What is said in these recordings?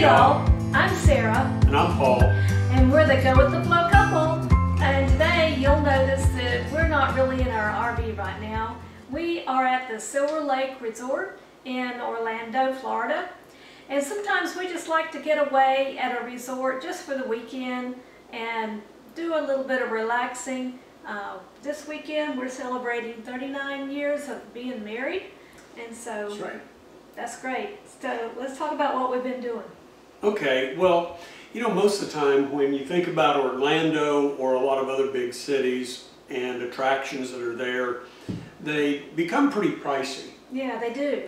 Hey y'all, I'm Sarah. And I'm Paul. And we're the Go With The Flow couple. And today you'll notice that we're not really in our RV right now. We are at the Silver Lake Resort in Orlando, Florida. And sometimes we just like to get away at a resort just for the weekend and do a little bit of relaxing. This weekend we're celebrating 39 years of being married. And so That's right. That's great. So let's talk about what we've been doing. Okay, well, you know, most of the time when you think about Orlando or a lot of other big cities and attractions that are there, they become pretty pricey. Yeah, they do.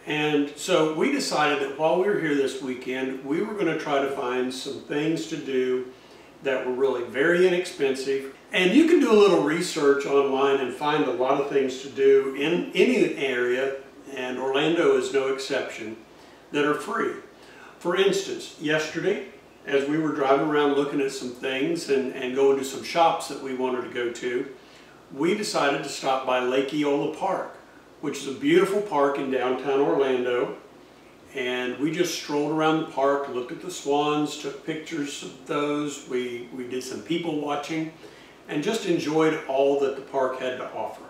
And so we decided that while we were here this weekend, we were going to try to find some things to do that were really very inexpensive. And you can do a little research online and find a lot of things to do in any area, and Orlando is no exception, that are free. For instance, yesterday, as we were driving around looking at some things and going to some shops that we wanted to go to, we decided to stop by Lake Eola Park, which is a beautiful park in downtown Orlando. And we just strolled around the park, looked at the swans, took pictures of those. We did some people watching and just enjoyed all that the park had to offer.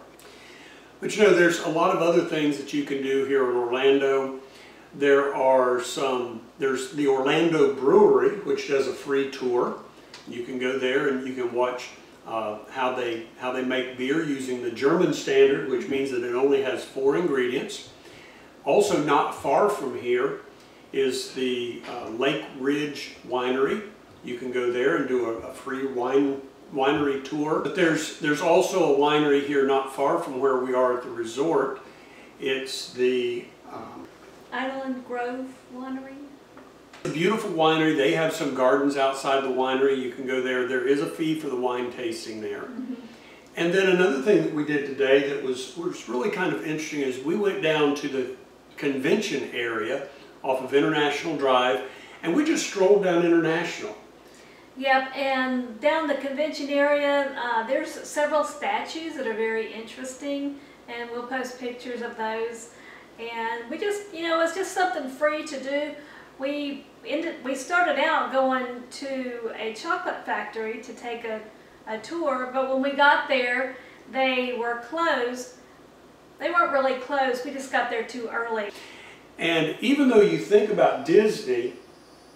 But you know, there's a lot of other things that you can do here in Orlando. There's the Orlando Brewery, which does a free tour. You can go there and you can watch how they make beer using the German standard, which means that it only has 4 ingredients. Also not far from here is the Lake Ridge Winery. You can go there and do a free winery tour. But there's also a winery here not far from where we are at the resort. It's the Island Grove Winery. A beautiful winery. They have some gardens outside the winery. You can go there. There is a fee for the wine tasting there. Mm-hmm. And then another thing that we did today that was really kind of interesting is we went down to the convention area off of International Drive, and we just strolled down International. Yep, and down the convention area, there's several statues that are very interesting, and we'll post pictures of those. And we just, you know, it's just something free to do. We started out going to a chocolate factory to take a tour, but when we got there, they were closed. They weren't really closed, we just got there too early. And even though you think about Disney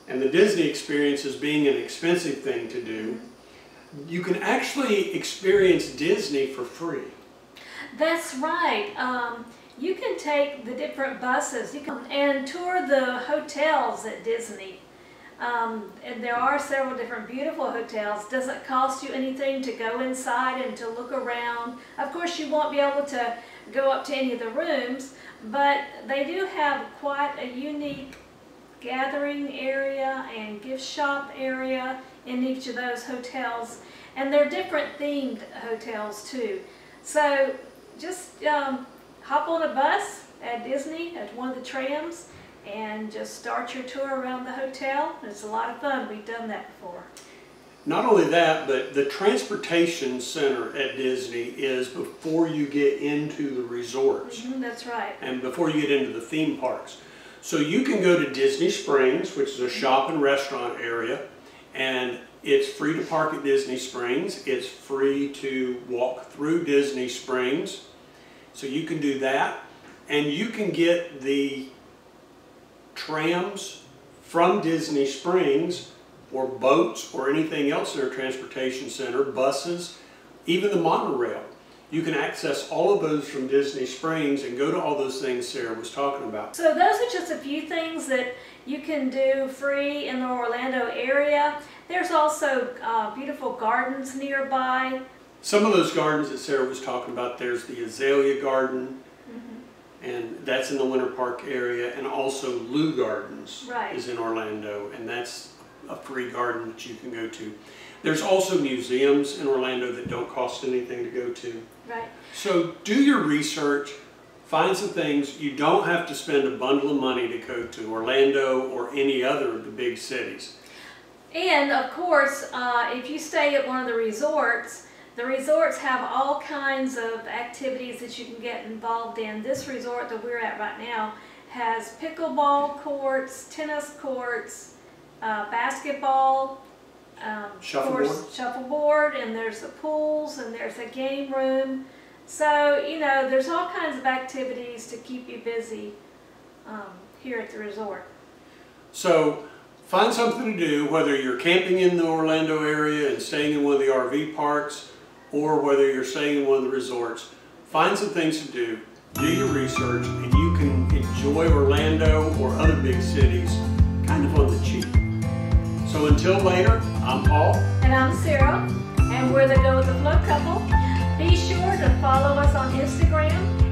and the Disney experience as being an expensive thing to do, you can actually experience Disney for free. That's right. You can take the different buses and tour the hotels at Disney. And there are several different beautiful hotels. Doesn't cost you anything to go inside and to look around. Of course, you won't be able to go up to any of the rooms, but they do have quite a unique gathering area and gift shop area in each of those hotels. And they're different themed hotels too. So just hop on a bus at Disney, at one of the trams, and just start your tour around the hotel. It's a lot of fun. We've done that before. Not only that, but the transportation center at Disney is before you get into the resorts. That's right. And before you get into the theme parks. So you can go to Disney Springs, which is a shop and restaurant area, and it's free to park at Disney Springs. It's free to walk through Disney Springs. So you can do that. And you can get the trams from Disney Springs, or boats, or anything else in our transportation center, buses, even the monorail. You can access all of those from Disney Springs and go to all those things Sarah was talking about. So those are just a few things that you can do free in the Orlando area. There's also beautiful gardens nearby. Some of those gardens that Sarah was talking about, there's the Azalea Garden, and that's in the Winter Park area, and also Lou Gardens is in Orlando, and that's a free garden that you can go to. There's also museums in Orlando that don't cost anything to go to. Right. So do your research, find some things. You don't have to spend a bundle of money to go to Orlando or any other of the big cities. And of course, if you stay at one of the resorts have all kinds of activities that you can get involved in. This resort that we're at right now has pickleball courts, tennis courts, basketball, shuffleboard, and there's the pools, and there's a game room. So, you know, there's all kinds of activities to keep you busy here at the resort. So, find something to do, whether you're camping in the Orlando area and staying in one of the RV parks, or whether you're staying in one of the resorts. Find some things to do, do your research, and you can enjoy Orlando or other big cities kind of on the cheap. So until later, I'm Paul. And I'm Sarah, and we're the Go With The Flow couple. Be sure to follow us on Instagram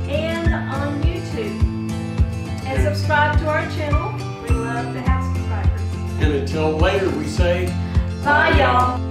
and on YouTube. And subscribe to our channel. We love to have subscribers. And until later, we say, bye y'all.